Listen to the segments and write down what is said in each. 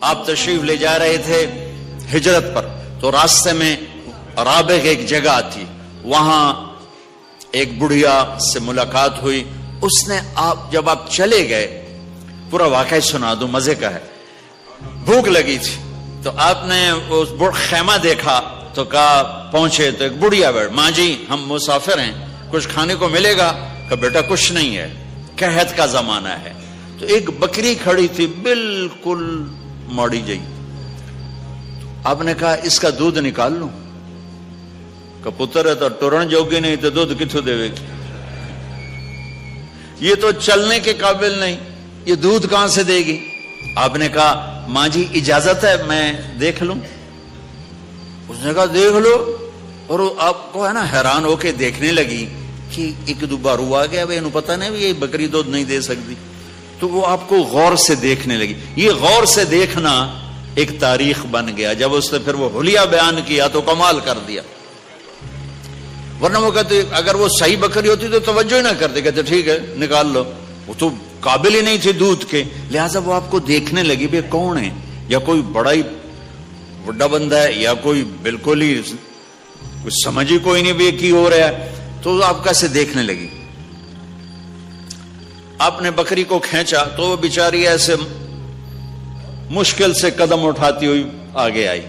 آپ تشریف لے جا رہے تھے ہجرت پر، تو راستے میں رابغ ایک جگہ تھی، وہاں ایک بڑھیا سے ملاقات ہوئی. اس نے جب آپ چلے گئے، پورا واقعہ سنا دوں، مزے کا ہے. بھوک لگی تھی تو آپ نے اس خیمہ دیکھا تو کہا، پہنچے تو ایک بڑھیا بیٹھ، ماں جی ہم مسافر ہیں، کچھ کھانے کو ملے گا؟ کہ بیٹا کچھ نہیں ہے، قحط کا زمانہ ہے. تو ایک بکری کھڑی تھی بالکل موڑی جئی. آپ نے کہا اس کا دودھ نکال لوں؟ کہ پتر ہے تو ٹورن جوگی نہیں تو دودھ کتوں دے گی، یہ تو چلنے کے قابل نہیں، یہ دودھ کہاں سے دے گی؟ آپ نے کہا ماں جی اجازت ہے میں دیکھ لوں؟ اس نے کہا دیکھ لو. اور آپ کو ہے نا حیران ہو کے دیکھنے لگی کہ ایک دو بار ہوا گیا، انہوں پتہ نہیں یہ بکری دودھ نہیں دے سکتی. تو وہ آپ کو غور سے دیکھنے لگی. یہ غور سے دیکھنا ایک تاریخ بن گیا. جب اس نے پھر وہ حلیہ بیان کیا تو کمال کر دیا. ورنہ وہ کہتے اگر وہ صحیح بکری ہوتی تو توجہ ہی نہ کرتے، کہتے ٹھیک ہے نکال لو. وہ تو قابل ہی نہیں تھی دودھ کے، لہٰذا وہ آپ کو دیکھنے لگی بھی کون ہے، یا کوئی بڑا ہی بڑا بندہ ہے، یا کوئی بالکل ہی کچھ سمجھ ہی کوئی نہیں بھی کی ہو رہا ہے. تو آپ کیسے دیکھنے لگی. آپ نے بکری کو کھینچا تو وہ بیچاری ایسے مشکل سے قدم اٹھاتی ہوئی آگے آئی.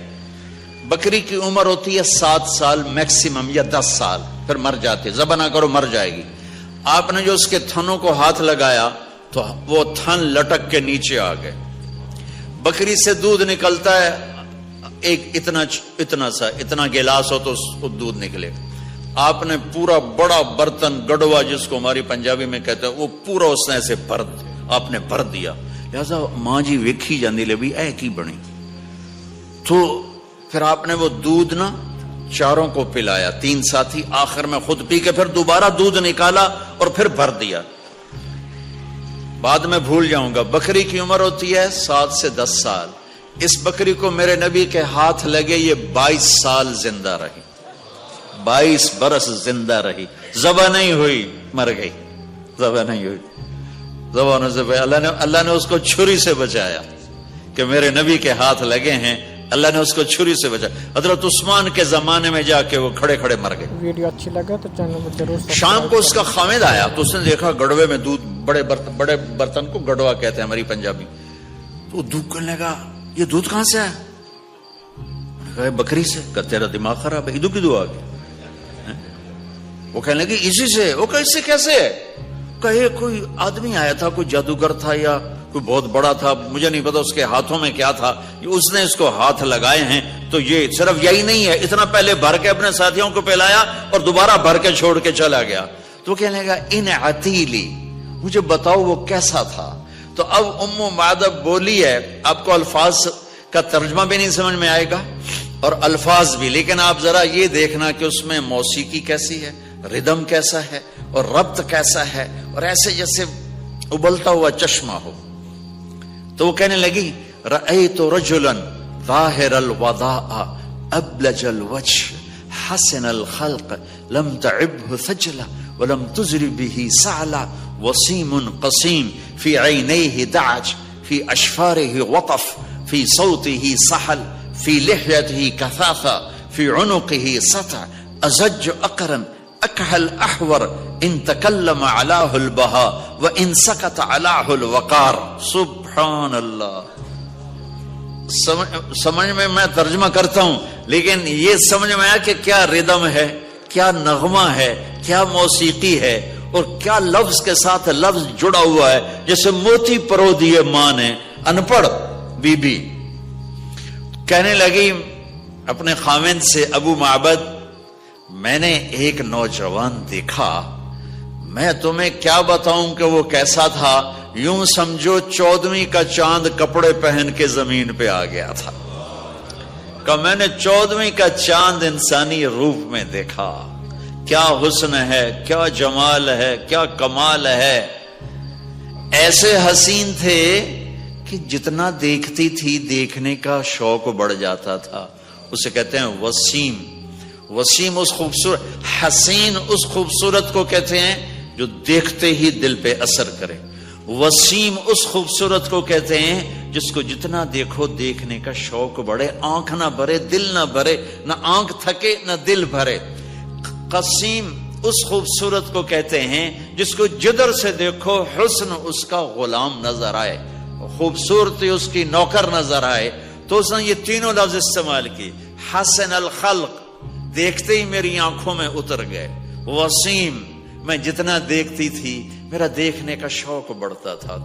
بکری کی عمر ہوتی ہے 7 سال میکسیمم یا 10 سال، پھر مر جاتی، ذبح نہ کرو مر جائے گی. آپ نے جو اس کے تھنوں کو ہاتھ لگایا تو وہ تھن لٹک کے نیچے آ گئے. بکری سے دودھ نکلتا ہے ایک اتنا گلاس ہو تو دودھ نکلے. آپ نے پورا بڑا برتن گڑوا جس کو ہماری پنجابی میں کہتے ہیں وہ پورا اس نے ایسے آپ نے بھر دیا. لہذا ماں جی ویکھی جاندی لے بھی اے کی بنی. تو پھر آپ نے وہ دودھ نا چاروں کو پلایا، 3 ساتھی، آخر میں خود پی کے پھر دوبارہ دودھ نکالا اور پھر بھر دیا. بعد میں بھول جاؤں گا. بکری کی عمر ہوتی ہے 7 سے 10 سال. اس بکری کو میرے نبی کے ہاتھ لگے، یہ 22 سال زندہ رہی، 22 برس زندہ رہی. ذبح نہیں ہوئی، مر گئی. ذبح نہیں ہوئی، ذبح ہونے سے اللہ نے اس کو چھری سے بچایا کہ میرے نبی کے ہاتھ لگے ہیں، اللہ نے اس کو چھری سے بچایا. حضرت عثمان کے زمانے میں جا کے وہ کھڑے کھڑے مر گئے. ویڈیو اچھی لگا تو چینل کو ضرور. شام کو اس کا خامد آیا تو اس نے دیکھا گڑوے میں دودھ، بڑے برتن کو گڑوا کہتے ہیں ہماری پنجابی. تو دودھ کرنے لگا، یہ دودھ کہاں سے آیا؟ کہا بکری سے. کہ تیرا دماغ خراب ہے، ادو کدو آ گیا؟ وہ کہنے لگی اسی سے. وہ کہ اس سے کیسے؟ کہے کوئی آدمی آیا تھا، کوئی جادوگر تھا یا کوئی بہت بڑا تھا، مجھے نہیں پتا اس کے ہاتھوں میں کیا تھا، اس نے اس کو ہاتھ لگائے ہیں. تو یہ صرف یہی نہیں ہے، اتنا پہلے بھر کے اپنے ساتھیوں کو پلایا اور دوبارہ بھر کے چھوڑ کے چلا گیا. تو کہنے لگا ان عتیلی، مجھے بتاؤ وہ کیسا تھا. تو اب معدب بولی ہے، آپ کو الفاظ کا ترجمہ بھی نہیں سمجھ میں آئے گا اور الفاظ بھی، لیکن آپ ذرا یہ دیکھنا کہ اس میں موسیقی کیسی ہے، ردم کیسا ہے اور ربط کیسا ہے، اور ایسے جیسے ابلتا ہوا چشمہ ہو. تو وہ کہنے لگی رأیت رجلا ظاہر الوضاء ابلج الوجه حسن الخلق لم تعبه ثجلا ولم تزر به سعلا وسيم قصيم في عينيه دعج في أشفاره وطف في صوته سحل في لحيته كثافة في عنقه سطع أزج أقرا اکحل احور ان تکلم علاه البہاء وان سکت علاه الوقار. سبحان اللہ. سمجھ میں ترجمہ کرتا ہوں لیکن یہ سمجھ میں آیا کہ کیا ردم ہے، کیا نغمہ ہے، کیا موسیقی ہے، اور کیا لفظ کے ساتھ لفظ جڑا ہوا ہے. جیسے موتی پرو دیے ماں نے، ان پڑھ بی بی کہنے لگی اپنے خاوند سے، ابو معبد میں نے ایک نوجوان دیکھا، میں تمہیں کیا بتاؤں کہ وہ کیسا تھا، یوں سمجھو 14ویں کا چاند کپڑے پہن کے زمین پہ آ گیا تھا. کہ میں نے 14ویں کا چاند انسانی روپ میں دیکھا. کیا حسن ہے، کیا جمال ہے، کیا کمال ہے. ایسے حسین تھے کہ جتنا دیکھتی تھی دیکھنے کا شوق بڑھ جاتا تھا. اسے کہتے ہیں وسیم. وسیم اس خوبصورت، حسین اس خوبصورت کو کہتے ہیں جو دیکھتے ہی دل پہ اثر کرے. وسیم اس خوبصورت کو کہتے ہیں جس کو جتنا دیکھو دیکھنے کا شوق بڑھے، آنکھ نہ بھرے، دل نہ بھرے، نہ آنکھ تھکے نہ دل بھرے۔ قسیم اس خوبصورت کو کہتے ہیں جس کو جدھر سے دیکھو حسن اس کا غلام نظر آئے، خوبصورتی اس کی نوکر نظر آئے۔ تو اس نے یہ تینوں لفظ استعمال کی، حسن الخلق، دیکھتے ہی میری آنکھوں میں اتر گئے، وسیم، میں جتنا دیکھتی تھی میرا دیکھنے کا شوق بڑھتا تھا۔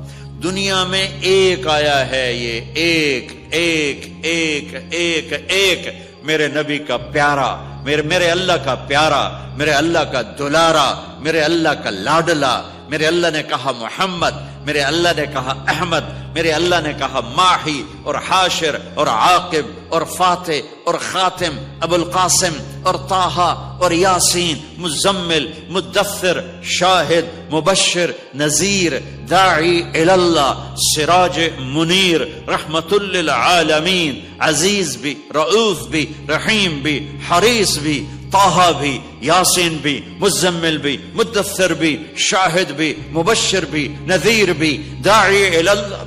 دنیا میں ایک آیا ہے، یہ ایک ایک ایک ایک ایک میرے نبی کا پیارا، میرے اللہ کا پیارا، میرے اللہ کا دلارا، میرے اللہ کا لاڈلا۔ میرے اللہ نے کہا محمد، میرے اللہ نے کہا احمد، میرے اللہ نے کہا ماہی اور حاشر اور عاقب اور فاتح اور خاتم، ابو القاسم اور طٰہٰ اور یاسین، مزمل، مدثر، شاہد، مبشر، نذیر، داعی اللہ، سراج منیر، رحمت للعالمین، عزیز بھی، رؤوف بھی، رحیم بھی، حریص بھی، طٰہٰ بھی، یاسین بھی، مزمل بھی، مدثر بھی، شاہد بھی، مبشر بھی، نذیر بھی، داعی اللہ،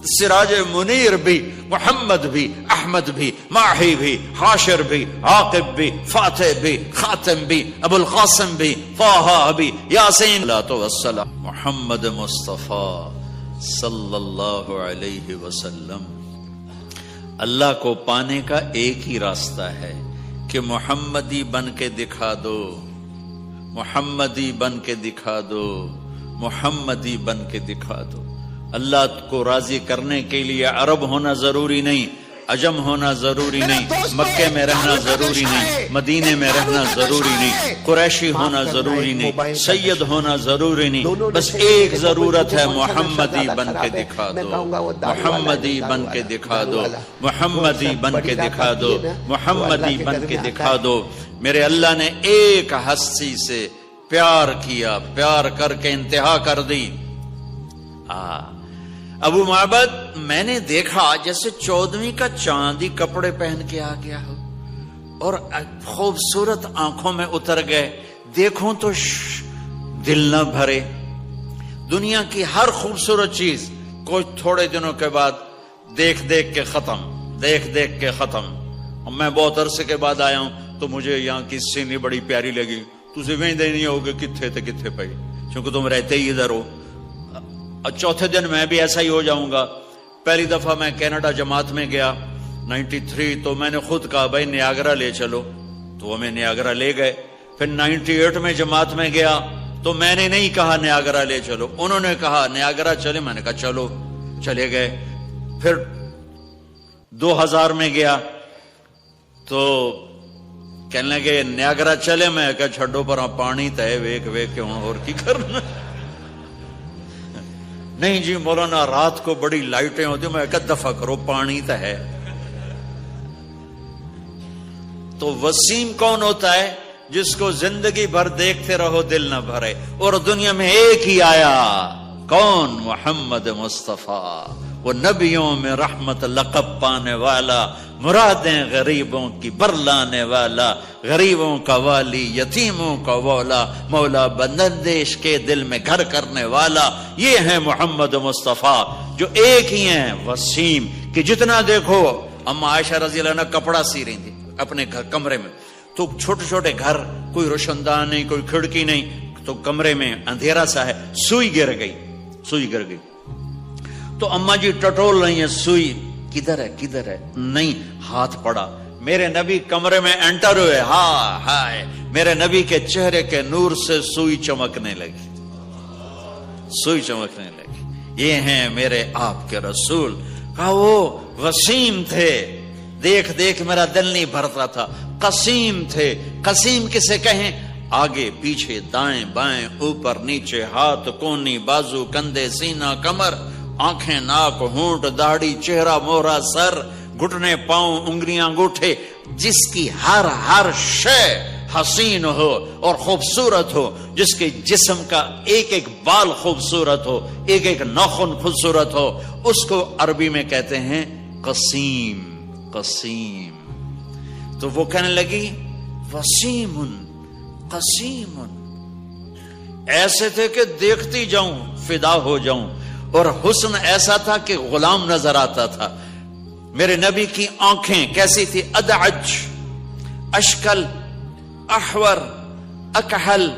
سراج منیر بھی، محمد بھی، احمد بھی، ماہی بھی، حاشر بھی، عاقب بھی، فاتح بھی، خاتم بھی، ابو القاسم بھی، طٰہٰ بھی، یاسین۔ صلاۃ والسلام محمد مصطفیٰ صلی اللہ علیہ وسلم۔ اللہ کو پانے کا ایک ہی راستہ ہے کہ محمدی بن کے دکھا دو، محمدی بن کے دکھا دو، محمدی بن کے دکھا دو۔ اللہ کو راضی کرنے کے لیے عرب ہونا ضروری نہیں، عجم ہونا ضروری نہیں، مکے میں رہنا ضروری نہیں، مدینے میں رہنا ضروری نہیں، قریشی ہونا ضروری نہیں، سید ہونا ضروری نہیں، بس ایک ضرورت ہے، محمدی بن کے دکھا دو، محمدی بن کے دکھا دو، محمدی بن کے دکھا دو، محمدی بن کے دکھا دو۔ میرے اللہ نے ایک ہستی سے پیار کیا، پیار کر کے انتہا کر دی۔ ابو معبد، میں نے دیکھا جیسے 14ویں کا چاندی کپڑے پہن کے آ گیا ہو اور خوبصورت آنکھوں میں اتر گئے، دیکھوں تو دل نہ بھرے۔ دنیا کی ہر خوبصورت چیز کچھ تھوڑے دنوں کے بعد دیکھ دیکھ کے ختم، دیکھ دیکھ کے ختم۔ میں بہت عرصے کے بعد آیا ہوں تو مجھے یہاں کی سینری بڑی پیاری لگی، تجھے وہیں نہیں ہوگے کتھے تھے کتھے پہ، کیونکہ تم رہتے ہی ادھر ہو۔ اور چوتھے دن میں بھی ایسا ہی ہو جاؤں گا۔ پہلی دفعہ میں کینیڈا جماعت میں گیا 93، تو میں نے خود کہا بھائی نیاگرا لے چلو، تو ہمیں نیاگرا لے گئے۔ پھر 98 میں جماعت میں گیا تو میں نے نہیں کہا نیاگرا لے چلو، انہوں نے کہا نیاگرا چلے، میں نے کہا چلو، چلے گئے۔ پھر 2000 میں گیا تو کہنے لگے نیاگرا چلے، میں کہا چھڈو پر پانی تے ویک ویک کے ہوں اور کی کرنا۔ نہیں جی مولانا رات کو بڑی لائٹیں ہوتی، میں کہا دفع کرو، پانی تو ہے۔ تو وسیم کون ہوتا ہے؟ جس کو زندگی بھر دیکھتے رہو دل نہ بھرے۔ اور دنیا میں ایک ہی آیا، کون؟ محمد مصطفیٰ، وہ نبیوں میں رحمت لقب پانے والا، مرادیں غریبوں کی برلانے والا، غریبوں کا والی، یتیموں کا مولا، بندندیش کے دل میں گھر کرنے والا۔ یہ ہے محمد مصطفیٰ جو ایک ہی ہیں، وسیم، کہ جتنا دیکھو۔ اما عائشہ رضی اللہ عنہ کپڑا سی رہی تھی اپنے گھر کمرے میں، تو چھوٹے چھوٹے گھر، کوئی روشندان نہیں، کوئی کھڑکی نہیں، تو کمرے میں اندھیرا سا ہے، سوئی گر گئی۔ تو اماں جی ٹٹول رہی ہیں، سوئی کدھر ہے؟ نہیں، ہاتھ پڑا، میرے نبی کمرے میں انٹر ہوئے، ہائے، میرے نبی کے چہرے کے نور سے سوئی چمکنے لگی۔ یہ ہیں میرے آپ کے رسول۔ کہا وہ وسیم تھے، دیکھ دیکھ میرا دل نہیں بھرتا تھا۔ قسیم تھے، قسیم کسے کہیں؟ آگے پیچھے، دائیں بائیں، اوپر نیچے، ہاتھ کونی، بازو، کندھے، سینہ، کمر، آنکھیں، ناک، ہونٹ، داڑھی، چہرہ، مہرہ، سر، گھٹنے، پاؤں، انگلیاں، انگوٹھے، جس کی ہر شے حسین ہو اور خوبصورت ہو، جس کے جسم کا ایک ایک بال خوبصورت ہو، ایک ایک ناخن خوبصورت ہو، اس کو عربی میں کہتے ہیں قسیم۔ تو وہ کہنے لگی وسیم قسیم، ایسے تھے کہ دیکھتی جاؤں فدا ہو جاؤں۔ اور حسن ایسا تھا کہ غلام نظر آتا تھا. میرے نبی کی آنکھیں کیسی تھی؟ ادعج، اشکل، احور، اکحل،